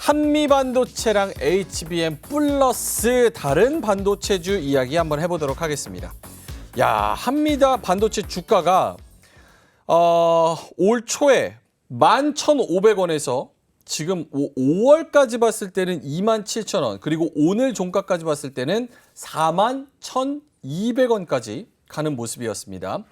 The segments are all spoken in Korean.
한미반도체랑 HBM 플러스 다른 반도체주 이야기 한번 해보도록 하겠습니다. 야, 한미반도체 주가가 올 초에 11,500원에서 지금 5월까지 봤을 때는 27,000원, 그리고 오늘 종가까지 봤을 때는 41,200원까지 가는 모습이었습니다.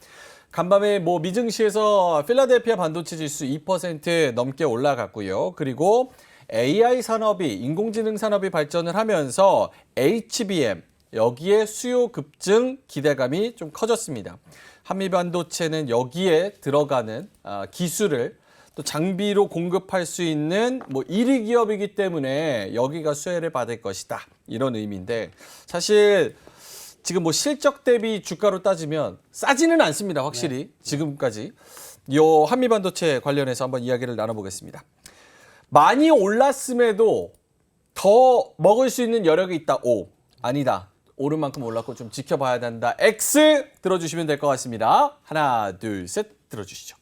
간밤에 미증시에서 필라델피아 반도체 지수 2% 넘게 올라갔고요. 그리고 AI 산업이, 인공지능 산업이 발전을 하면서 HBM, 여기에 수요 급증 기대감이 좀 커졌습니다. 한미반도체는 여기에 들어가는 기술을 또 장비로 공급할 수 있는 1위 기업이기 때문에 여기가 수혜를 받을 것이다. 이런 의미인데, 사실 지금 실적 대비 주가로 따지면 싸지는 않습니다. 확실히 지금까지. 요 한미반도체 관련해서 한번 이야기를 나눠보겠습니다. 많이 올랐음에도 더 먹을 수 있는 여력이 있다. O. 아니다. 오른 만큼 올랐고 좀 지켜봐야 된다. X 들어주시면 될 것 같습니다. 하나, 둘, 셋 들어주시죠.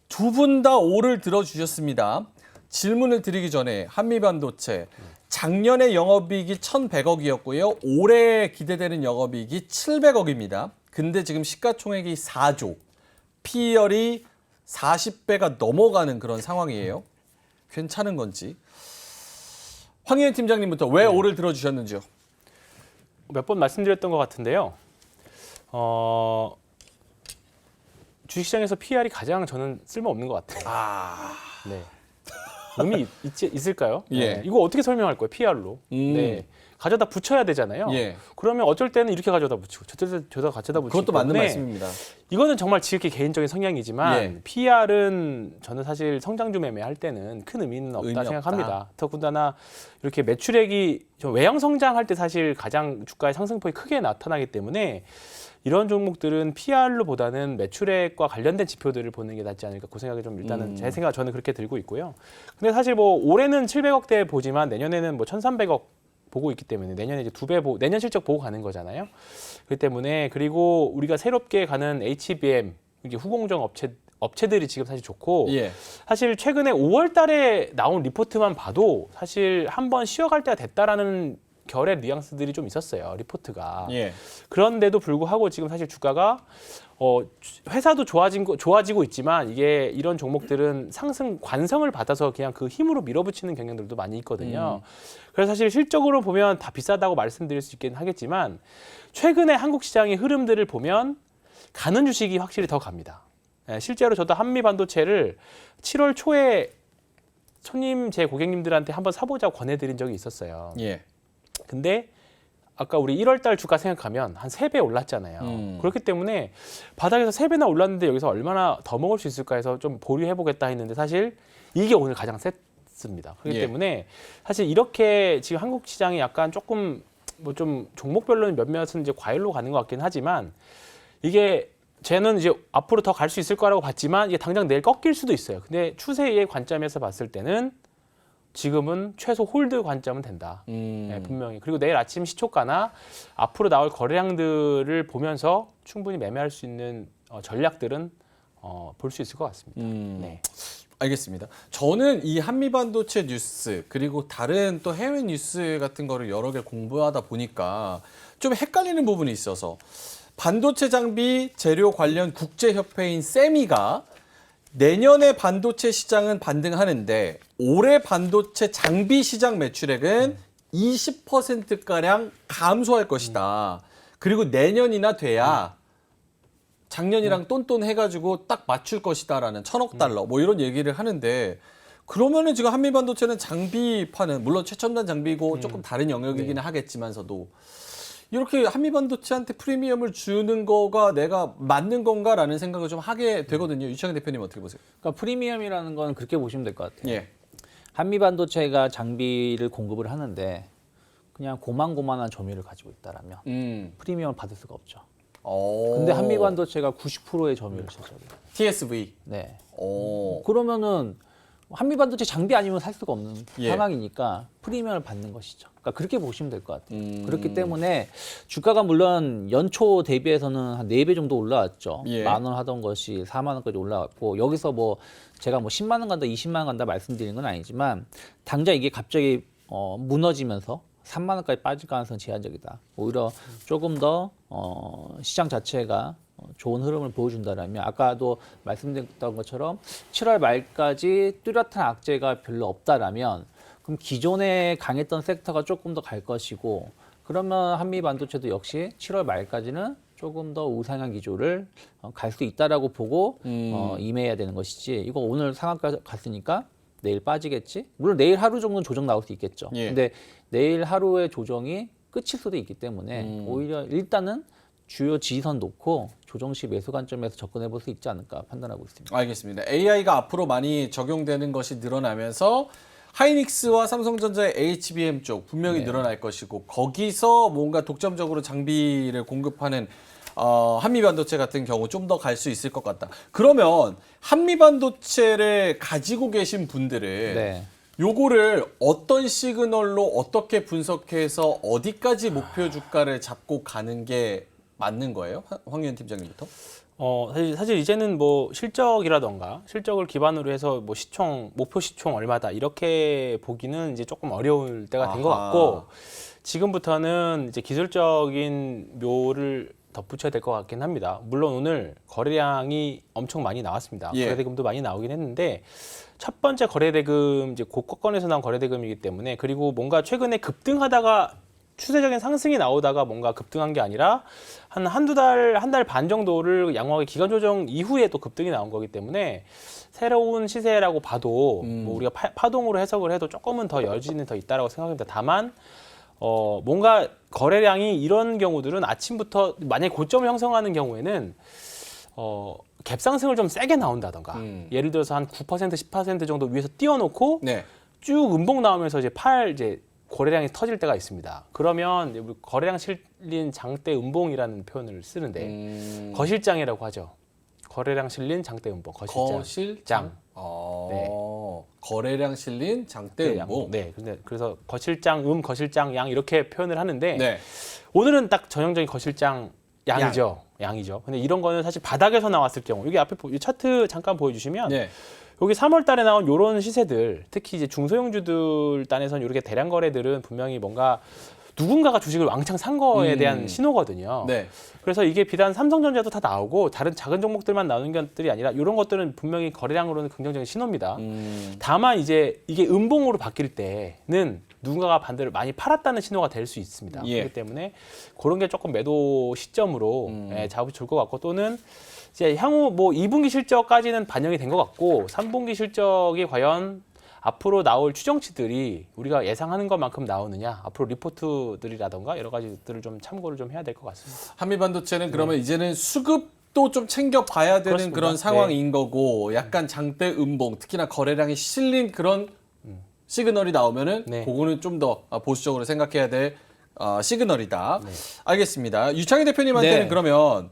두 분 다 O를 들어주셨습니다. 질문을 드리기 전에 한미반도체 작년에 영업이익이 1,100억이었고요. 올해 기대되는 영업이익이 700억입니다. 근데 지금 시가총액이 4조, PER이 40배가 넘어가는 그런 상황이에요. 괜찮은 건지. 황희연 팀장님부터 왜 O를 들어주셨는지요? 몇 번 말씀드렸던 것 같은데요. 주식시장에서 PER이 가장 저는 쓸모없는 것 같아요. 네. 의미 있을까요? 예. 네. 이거 어떻게 설명할 거예요? PER로. 네. 가져다 붙여야 되잖아요. 예. 그러면 어쩔 때는 이렇게 가져다 붙이고 저다 가져다 붙이고. 그것도 맞는 말씀입니다. 이거는 정말 지극히 개인적인 성향이지만 PER은 저는 사실 성장주 매매할 때는 큰 의미는 없다 생각합니다. 더군다나 이렇게 매출액이 외형 성장할 때 사실 가장 주가의 상승폭이 크게 나타나기 때문에 이런 종목들은 PER로보다는 매출액과 관련된 지표들을 보는 게 낫지 않을까 그 생각이 좀 일단은 제 생각 저는 그렇게 들고 있고요. 근데 사실 올해는 700억대 보지만 내년에는 1,300억 보고 있기 때문에 내년에 이제 2배 내년 실적 보고 가는 거잖아요. 그렇기 때문에 그리고 우리가 새롭게 가는 HBM 이게 후공정 업체들이 지금 사실 좋고 사실 최근에 5월 달에 나온 리포트만 봐도 사실 한번 쉬어갈 때가 됐다라는 결의 뉘앙스들이 좀 있었어요. 리포트가. 그런데도 불구하고 지금 사실 주가가 회사도 좋아지고 있지만 이게 이런 종목들은 상승 관성을 받아서 그냥 그 힘으로 밀어붙이는 경향들도 많이 있거든요. 그래서 사실 실적으로 보면 다 비싸다고 말씀드릴 수 있긴 하겠지만 최근에 한국 시장의 흐름들을 보면 가는 주식이 확실히 더 갑니다. 실제로 저도 한미반도체를 7월 초에 제 고객님들한테 한번 사보자고 권해드린 적이 있었어요. 근데 아까 우리 1월 달 주가 생각하면 한 3배 올랐잖아요. 그렇기 때문에 바닥에서 3배나 올랐는데 여기서 얼마나 더 먹을 수 있을까 해서 좀 보류해보겠다 했는데 사실 이게 오늘 가장 셌습니다. 그렇기 때문에 사실 이렇게 지금 한국 시장이 약간 조금 좀 종목별로는 몇몇은 이제 과열로 가는 것 같긴 하지만 이게 쟤는 이제 앞으로 더 갈 수 있을 거라고 봤지만 이게 당장 내일 꺾일 수도 있어요. 근데 추세의 관점에서 봤을 때는 지금은 최소 홀드 관점은 된다. 분명히. 그리고 내일 아침 시초가나 앞으로 나올 거래량들을 보면서 충분히 매매할 수 있는 전략들은 볼 수 있을 것 같습니다. 알겠습니다. 저는 이 한미반도체 뉴스 그리고 다른 또 해외 뉴스 같은 거를 여러 개 공부하다 보니까 좀 헷갈리는 부분이 있어서 반도체 장비 재료 관련 국제협회인 세미가 내년에 반도체 시장은 반등하는데 올해 반도체 장비 시장 매출액은 20%가량 감소할 것이다. 그리고 내년이나 돼야 작년이랑 똔똔해가지고 딱 맞출 것이다라는 1,000억 달러 이런 얘기를 하는데 그러면은 지금 한미반도체는 장비파는 물론 최첨단 장비고 조금 다른 영역이기는 하겠지만서도 이렇게 한미반도체한테 프리미엄을 주는 거가 내가 맞는 건가라는 생각을 좀 하게 되거든요. 유창현 대표님 어떻게 보세요? 그러니까 프리미엄이라는 건 그렇게 보시면 될 것 같아요. 한미반도체가 장비를 공급을 하는데 그냥 고만고만한 점유율을 가지고 있다라면 프리미엄을 받을 수가 없죠. 근데 한미반도체가 90%의 점유율을 차지하고 있어요. TSV. 네. 그러면은 한미반도체 장비 아니면 살 수가 없는 예. 상황이니까 프리미엄을 받는 것이죠. 그러니까 그렇게 보시면 될 것 같아요. 그렇기 때문에 주가가 물론 연초 대비해서는 한 4배 정도 올라왔죠. 예. 10,000원 하던 것이 40,000원까지 올라왔고 여기서 뭐 제가 뭐 10만 원 간다, 20만 원 간다 말씀드리는 건 아니지만 당장 이게 갑자기 무너지면서 3만 원까지 빠질 가능성은 제한적이다. 오히려 조금 더 시장 자체가 좋은 흐름을 보여준다라면 아까도 말씀드렸던 것처럼 7월 말까지 뚜렷한 악재가 별로 없다라면 그럼 기존에 강했던 섹터가 조금 더 갈 것이고 그러면 한미 반도체도 역시 7월 말까지는 조금 더 우상향 기조를 갈 수 있다라고 보고 임해야 되는 것이지 이거 오늘 상한가 갔으니까 내일 빠지겠지? 물론 내일 하루 정도는 조정 나올 수 있겠죠. 예. 근데 내일 하루의 조정이 끝일 수도 있기 때문에 오히려 일단은 주요 지지선 놓고 조정 시 매수 관점에서 접근해 볼 수 있지 않을까 판단하고 있습니다. 알겠습니다. AI가 앞으로 많이 적용되는 것이 늘어나면서 하이닉스와 삼성전자의 HBM 쪽 분명히 네. 늘어날 것이고 거기서 뭔가 독점적으로 장비를 공급하는 한미반도체 같은 경우 좀 더 갈 수 있을 것 같다. 그러면 한미반도체를 가지고 계신 분들은 네. 요거를 어떤 시그널로 어떻게 분석해서 어디까지 목표 주가를 잡고 가는 게 맞는 거예요? 황유현 팀장님부터? 사실 이제는 뭐 실적이라던가 실적을 기반으로 해서 뭐 목표 시총 얼마다 이렇게 보기는 이제 조금 어려울 때가 된 것 같고 지금부터는 이제 기술적인 묘를 덧붙여야 될 것 같긴 합니다. 물론 오늘 거래량이 엄청 많이 나왔습니다. 예. 거래대금도 많이 나오긴 했는데 첫 번째 거래대금 이제 고가권에서 나온 거래대금이기 때문에 그리고 뭔가 최근에 급등하다가 추세적인 상승이 나오다가 뭔가 급등한 게 아니라 한 달 반 정도를 양호하게 기간 조정 이후에 또 급등이 나온 거기 때문에 새로운 시세라고 봐도 뭐 우리가 파동으로 해석을 해도 조금은 더 여지는 더 있다라고 생각합니다. 다만 뭔가 거래량이 이런 경우들은 아침부터 만약에 고점을 형성하는 경우에는 갭상승을 좀 세게 나온다던가 예를 들어서 한 9% 10% 정도 위에서 띄워놓고 네. 쭉 음봉 나오면서 이제 거래량이 터질 때가 있습니다. 그러면 우리 거래량 실린 장대 음봉이라는 표현을 쓰는데 거실장이라고 하죠. 거래량 실린 장대 음봉, 거실장. 네. 거래량 실린 장대 음봉. 네, 그래서 거실장 거실장 양 이렇게 표현을 하는데 네. 오늘은 딱 전형적인 거실장 양이죠. 근데 이런 거는 사실 바닥에서 나왔을 경우 여기 앞에 이 차트 잠깐 보여주시면. 네. 여기 3월 달에 나온 요런 시세들, 특히 이제 중소형주들 단에서는 이렇게 대량 거래들은 분명히 뭔가 누군가가 주식을 왕창 산 거에 대한 신호거든요. 네. 그래서 이게 비단 삼성전자도 다 나오고 다른 작은 종목들만 나오는 것들이 아니라 이런 것들은 분명히 거래량으로는 긍정적인 신호입니다. 다만 이제 이게 음봉으로 바뀔 때는 누군가가 반대로 많이 팔았다는 신호가 될 수 있습니다. 예. 그렇기 때문에 그런 게 조금 매도 시점으로 잡을 줄 것 같고 또는 이제 향후 뭐 2분기 실적까지는 반영이 된 것 같고 3분기 실적이 과연 앞으로 나올 추정치들이 우리가 예상하는 것만큼 나오느냐 앞으로 리포트들이라던가 여러 가지들을 좀 참고를 좀 해야 될 것 같습니다. 한미반도체는 그러면 이제는 수급도 좀 챙겨봐야 되는 그렇습니다. 그런 상황인 거고 약간 장대 음봉 특히나 거래량이 실린 그런 시그널이 나오면은 그거는 좀 더 보수적으로 생각해야 될 시그널이다. 알겠습니다. 유창희 대표님한테는 그러면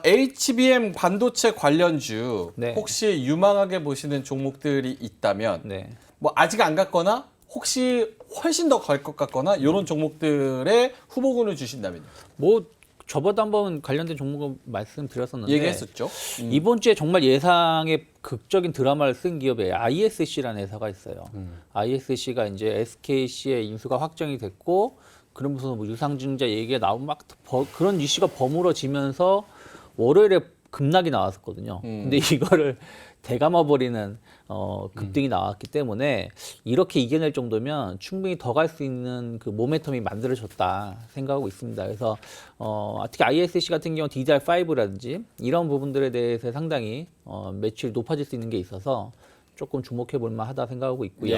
HBM 반도체 관련주 혹시 유망하게 보시는 종목들이 있다면 뭐 아직 안 갔거나 혹시 훨씬 더 갈 것 같거나 이런 종목들의 후보군을 주신다면요. 뭐 저번에 한번 관련된 종목을 말씀드렸었는데 얘기했었죠. 이번 주에 정말 예상의 극적인 드라마를 쓴 기업에 ISC라는 회사가 있어요. ISC가 이제 SKC의 인수가 확정이 됐고 그러면서 뭐 유상증자 얘기가 나오고 막 그런 이슈가 버무러지면서 월요일에 급락이 나왔었거든요. 근데 이거를 되감아버리는 급등이 나왔기 때문에 이렇게 이겨낼 정도면 충분히 더 갈 수 있는 그 모멘텀이 만들어졌다 생각하고 있습니다. 그래서 특히 ISC 같은 경우 DDR5라든지 이런 부분들에 대해서 상당히 매출이 높아질 수 있는 게 있어서 조금 주목해 볼 만하다 생각하고 있고요.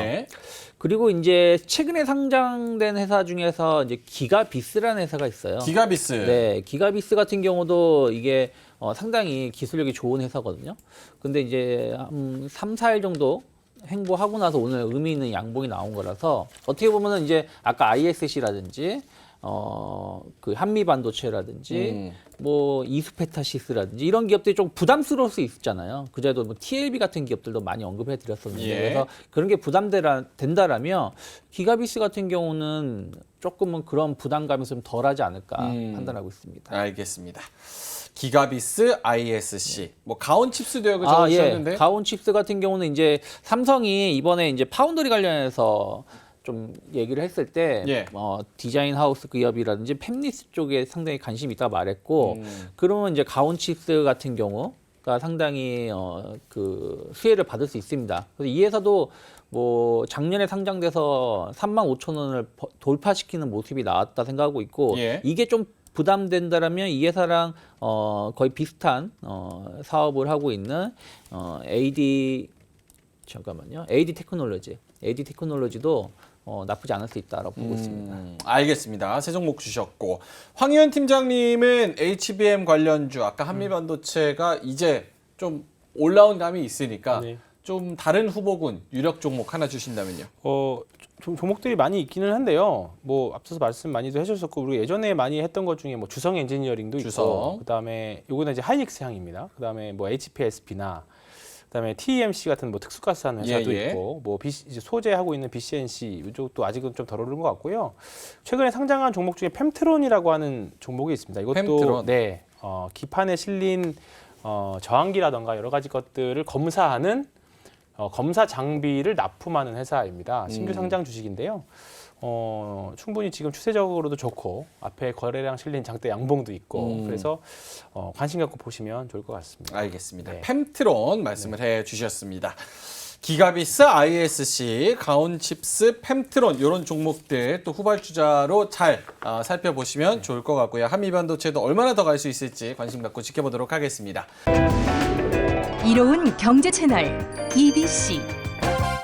그리고 이제 최근에 상장된 회사 중에서 이제 기가비스라는 회사가 있어요. 기가비스. 네, 기가비스 같은 경우도 이게 상당히 기술력이 좋은 회사거든요. 근데 이제 한 3, 4일 정도 횡보하고 나서 오늘 의미 있는 양봉이 나온 거라서 어떻게 보면은 이제 아까 ISC라든지 그 한미 반도체라든지 뭐 이스페타시스라든지 이런 기업들이 좀 부담스러울 수 있잖아요. 그제도 뭐 TLB 같은 기업들도 많이 언급해 드렸었는데 예. 그래서 그런 게 부담된다라면 기가비스 같은 경우는 조금은 그런 부담감이 좀 덜하지 않을까 판단하고 있습니다. 알겠습니다. 기가비스, ISC, 뭐 가온 칩스 도약을 적어주셨는데. 예. 가온 칩스 같은 경우는 이제 삼성이 이번에 이제 파운드리 관련해서 좀 얘기를 했을 때 예. 디자인 하우스 기업이라든지 팹리스 쪽에 상당히 관심이 있다 말했고 그러면 이제 가온 칩스 같은 경우가 상당히 그 수혜를 받을 수 있습니다. 그래서 이 회사도 뭐 작년에 상장돼서 35,000원을 돌파시키는 모습이 나왔다 생각하고 있고 예. 이게 좀 부담된다라면 이 회사랑 거의 비슷한 사업을 하고 있는 AD 테크놀로지도 나쁘지 않을 수 있다라고 보고 있습니다. 알겠습니다. 새 종목 주셨고 황희연 팀장님은 HBM 관련주 아까 한미반도체가 이제 좀 올라온 감이 있으니까 네. 좀 다른 후보군 유력 종목 하나 주신다면요. 좀 종목들이 많이 있기는 한데요. 뭐 앞서서 말씀 많이도 해주셨고 우리가 예전에 많이 했던 것 중에 뭐 주성 엔지니어링도 주성. 있고 그다음에 요거는 이제 하이닉스 향입니다. 그다음에 뭐 HPSP나 그다음에 TEMC 같은 뭐 특수가스 하는 회사도 예. 있고 뭐 이제 소재하고 있는 BCNC 이쪽도 아직은 좀 덜 오른 것 같고요. 최근에 상장한 종목 중에 펨트론이라고 하는 종목이 있습니다. 이것도 펨트론. 네 기판에 실린 저항기라던가 여러 가지 것들을 검사하는 검사 장비를 납품하는 회사입니다. 신규 상장 주식인데요. 충분히 지금 추세적으로도 좋고 앞에 거래량 실린 장대 양봉도 있고 그래서 관심 갖고 보시면 좋을 것 같습니다. 알겠습니다. 네. 펨트론 말씀을 해주셨습니다. 기가비스, ISC, 가온칩스, 펨트론 이런 종목들 또 후발주자로 잘 살펴보시면 좋을 것 같고요. 한미반도체도 얼마나 더 갈 수 있을지 관심 갖고 지켜보도록 하겠습니다. 이로운 경제 채널 EBC